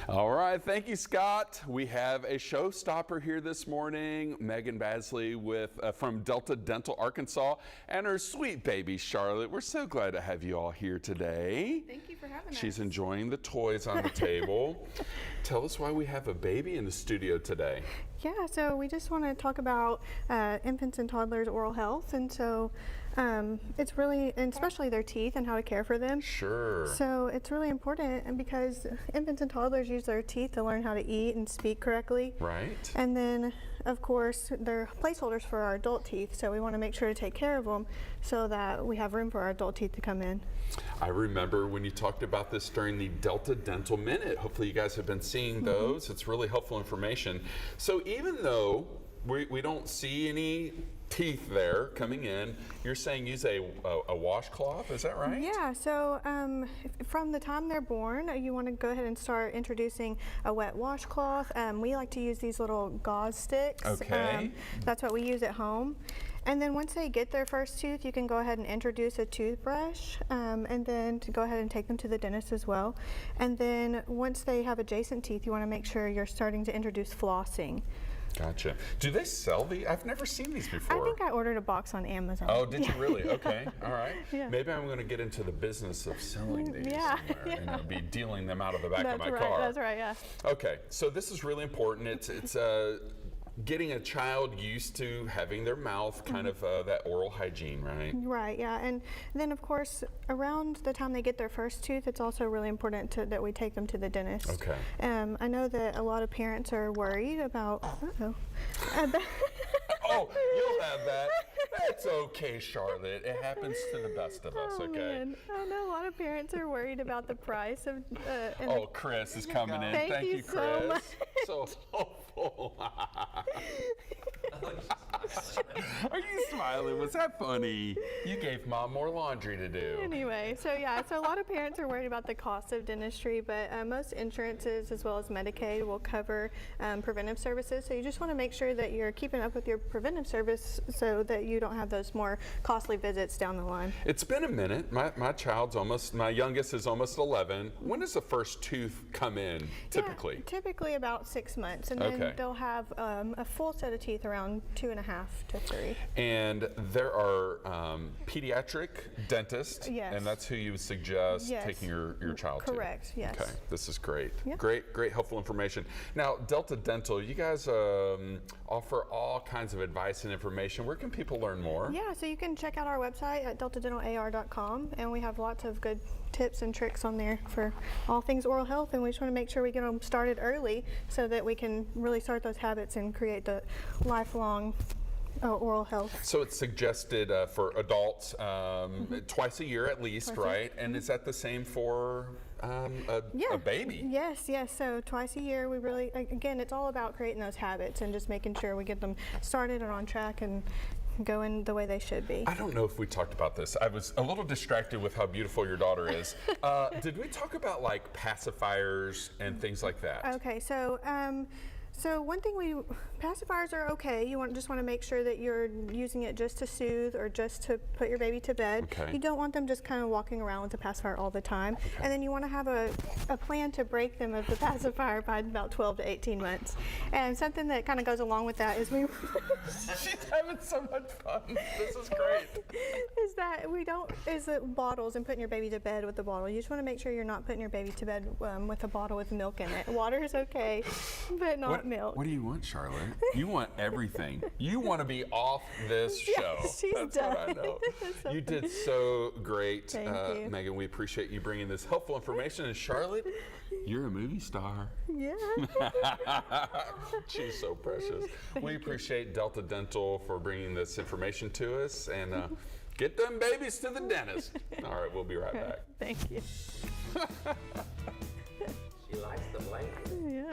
All right, thank you, Scott. We have a showstopper here this morning, Meagan Basley from Delta Dental, Arkansas, and her sweet baby, Charlotte. We're so glad to have you all here today. Thank you for having us. She's enjoying the toys on the table. Tell us why we have a baby in the studio today. Yeah, so we just want to talk about infants and toddlers' oral health, and so it's really, and especially their teeth and how to care for them. Sure. So it's really important, and because infants and toddlers use their teeth to learn how to eat and speak correctly. Right. And then, of course, they're placeholders for our adult teeth, so we want to make sure to take care of them so that we have room for our adult teeth to come in. I remember when you talked about this during the Delta Dental Minute. Hopefully you guys have been seeing those. It's really helpful information. So even though we don't see any teeth there coming in, you're saying use a washcloth, is that right? Yeah, so from the time they're born, you want to go ahead and start introducing a wet washcloth. We like to use these little gauze sticks. Okay. That's what we use at home. And then once they get their first tooth, you can go ahead and introduce a toothbrush, and then to go ahead and take them to the dentist as well. And then once they have adjacent teeth, you want to make sure you're starting to introduce flossing. Gotcha. Do they sell these? I've never seen these before. I think I ordered a box on Amazon. Oh, did you really? Okay. All right. Yeah. Maybe I'm going to get into the business of selling these Yeah. somewhere and be dealing them out of the back of my That's car. right. That's right. Yeah. Okay. So this is really important. It's getting a child used to having their mouth kind of that oral hygiene, right? Right, yeah. And then, of course, around the time they get their first tooth, it's also really important that we take them to the dentist. Okay. I know that a lot of parents are worried about, Oh, you'll have that. That's okay, Charlotte. It happens to the best of us, Oh, okay? man. I know a lot of parents are worried about the price of. Oh, Chris is coming in. Thank you Chris. so much. So hopeful. Are you smiling? Was that funny? You gave Mom more laundry to do. Anyway, so yeah, so a lot of parents are worried about the cost of dentistry, but most insurances as well as Medicaid will cover preventive services. So you just want to make sure that you're keeping up with your preventive service so that you don't have those more costly visits down the line. It's been a minute. My youngest is almost 11. When does the first tooth come in, typically? Yeah, typically about 6 months, and then they'll have a full set of teeth around 2.5 to 3. And there are pediatric dentists, Yes. and that's who you would suggest Yes. taking your child to. Correct, yes. Okay, this is great. Yep. Great helpful information. Now, Delta Dental, you guys offer all kinds of advice and information. Where can people learn more? Yeah, so you can check out our website at deltadentalar.com, and we have lots of good tips and tricks on there for all things oral health, and we just want to make sure we get them started early so that we can really start those habits and create the lifelong oral health. So it's suggested for adults twice a year at least, right? And is that the same for a baby? Yes. So twice a year, we really, again, it's all about creating those habits and just making sure we get them started and on track and going the way they should be. I don't know if we talked about this. I was a little distracted with how beautiful your daughter is. Did we talk about like pacifiers and things like that? Okay, so one thing pacifiers are okay. You just want to make sure that you're using it just to soothe or just to put your baby to bed. Okay. You don't want them just kind of walking around with the pacifier all the time. Okay. And then you want to have a plan to break them of the pacifier by about 12 to 18 months. And something that kind of goes along with that is She's having so much fun. This is great. is the bottles and putting your baby to bed with the bottle. You just want to make sure you're not putting your baby to bed with a bottle with milk in it. Water is okay, but not milk. What do you want, Charlotte? You want everything. You want to be off this show. She's That's done. what I know. So you did so great, Thank you. Meagan. We appreciate you bringing this helpful information. And Charlotte, you're a movie star. Yeah. She's so precious. We appreciate Delta Dental for bringing this information to us, and get them babies to the dentist. All right, we'll be right back. Thank you. She likes the blanket. Yeah.